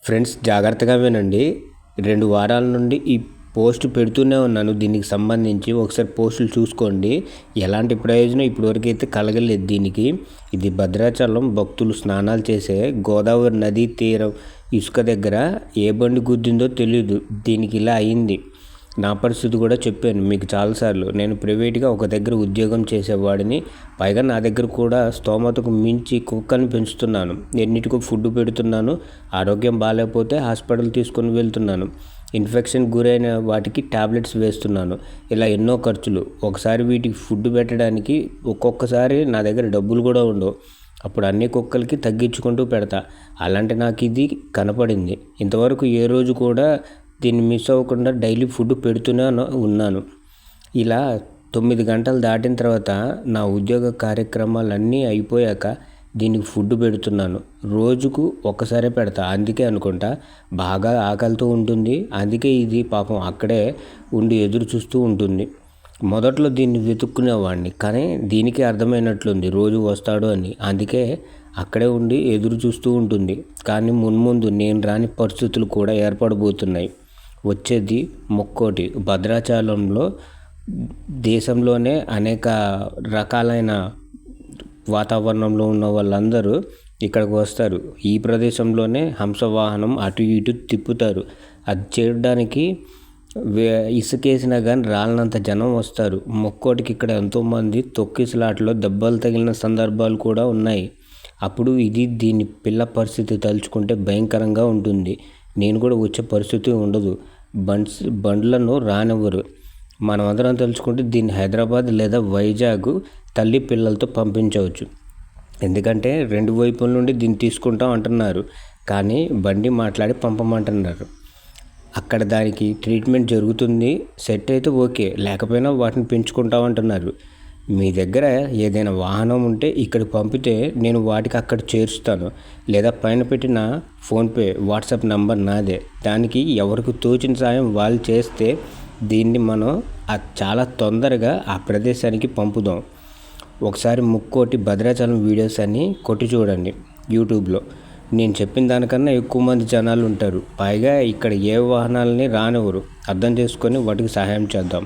Friends జాగ్రత్తగా వినండి. 2 వారాల నుండి ఈ పోస్ట్ పెడుతూనే ఉన్నాను. దీనికి సంబంధించి ఒకసారి పోస్టులు చూసుకోండి. ఎలాంటి ప్రయోజనం ఇప్పటివరకు అయితే కలగలేదు దీనికి. ఇది భద్రాచలం భక్తులు స్నానాలు చేసే గోదావరి నదీ తీరం ఇసుక దగ్గర ఏ బండి గుద్దిందో తెలీదు. దీనికి ఇలా అయింది. నా పరిస్థితి కూడా చెప్పాను మీకు చాలాసార్లు. నేను ప్రైవేట్గా ఒక దగ్గర ఉద్యోగం చేసేవాడిని. పైగా నా దగ్గర కూడా స్తోమతకు మించి కుక్కని పెంచుతున్నాను. ఎన్నిటికో ఫుడ్ పెడుతున్నాను. ఆరోగ్యం బాగాలేకపోతే హాస్పిటల్ తీసుకొని వెళ్తున్నాను. ఇన్ఫెక్షన్ గురైన వాటికి టాబ్లెట్స్ వేస్తున్నాను. ఇలా ఎన్నో ఖర్చులు. ఒకసారి వీటికి ఫుడ్ పెట్టడానికి ఒక్కొక్కసారి నా దగ్గర డబ్బులు కూడా ఉండవు. అప్పుడు అన్ని కుక్కలకి తగ్గించుకుంటూ పెడతా. అలాంటి నాకు ఇది కనపడింది. ఇంతవరకు ఏ రోజు కూడా దీన్ని మిస్ అవ్వకుండా డైలీ ఫుడ్ పెడుతూనే ఉన్నాను. ఇలా 9 గంటలు దాటిన తర్వాత నా ఉద్యోగ కార్యక్రమాలన్నీ అయిపోయాక దీనికి ఫుడ్ పెడుతున్నాను. రోజుకు ఒక్కసారే పెడతా. అందుకే అనుకుంటా బాగా ఆకలితో ఉంటుంది. అందుకే ఇది పాపం అక్కడే ఉండి ఎదురు చూస్తూ ఉంటుంది. మొదట్లో దీన్ని వెతుక్కునేవాడిని, కానీ దీనికి అర్థమైనట్లుంది రోజు వస్తాడు అని. అందుకే అక్కడే ఉండి ఎదురు చూస్తూ ఉంటుంది. కానీ మున్ముందు నేను రాని పరిస్థితులు కూడా ఏర్పడబోతున్నాయి. వచ్చేది ముక్కోటి. భద్రాచలంలో దేశంలోనే అనేక రకాలైన వాతావరణంలో ఉన్న వాళ్ళందరూ ఇక్కడికి వస్తారు. ఈ ప్రదేశంలోనే హంసవాహనం అటు ఇటు తిప్పుతారు. అది చేయడానికి ఇసుకేసినా కానీ రాలనంత జనం వస్తారు. ముక్కోటికి ఇక్కడ ఎంతోమంది తొక్కిసలాటలో దెబ్బలు తగిలిన సందర్భాలు కూడా ఉన్నాయి. అప్పుడు దీని పిల్ల పరిస్థితి తలుచుకుంటే భయంకరంగా ఉంటుంది. నేను కూడా వచ్చే పరిస్థితి ఉండదు. బండ్లను రానివ్వరు. మనమందరం తలుచుకుంటే దీన్ని హైదరాబాద్ లేదా వైజాగ్ తల్లి పిల్లలతో పంపించవచ్చు. ఎందుకంటే 2 వైపుల నుండి దీన్ని తీసుకుంటాం అంటున్నారు, కానీ బండి మాట్లాడి పంపమంటున్నారు. అక్కడ దానికి ట్రీట్మెంట్ జరుగుతుంది. సెట్ అయితే ఓకే, లేకపోయినా వాటిని పెంచుకుంటాం అంటున్నారు. మీ దగ్గర ఏదైనా వాహనం ఉంటే ఇక్కడికి పంపితే నేను వాటికి అక్కడ చేర్చుతాను. లేదా పైన పెట్టిన ఫోన్పే వాట్సాప్ నంబర్ నాదే. దానికి ఎవరికి తోచిన సాయం వాళ్ళు చేస్తే దీన్ని మనం చాలా తొందరగా ఆ ప్రదేశానికి పంపుదాం. ఒకసారి ముక్కోటి భద్రాచలం వీడియోస్ అన్ని కొట్టి చూడండి యూట్యూబ్లో. నేను చెప్పిన దానికన్నా ఎక్కువ మంది జనాలు ఉంటారు. పైగా ఇక్కడ ఏ వాహనాలని రానివ్వరు. అర్థం చేసుకొని వాటికి సహాయం చేద్దాం.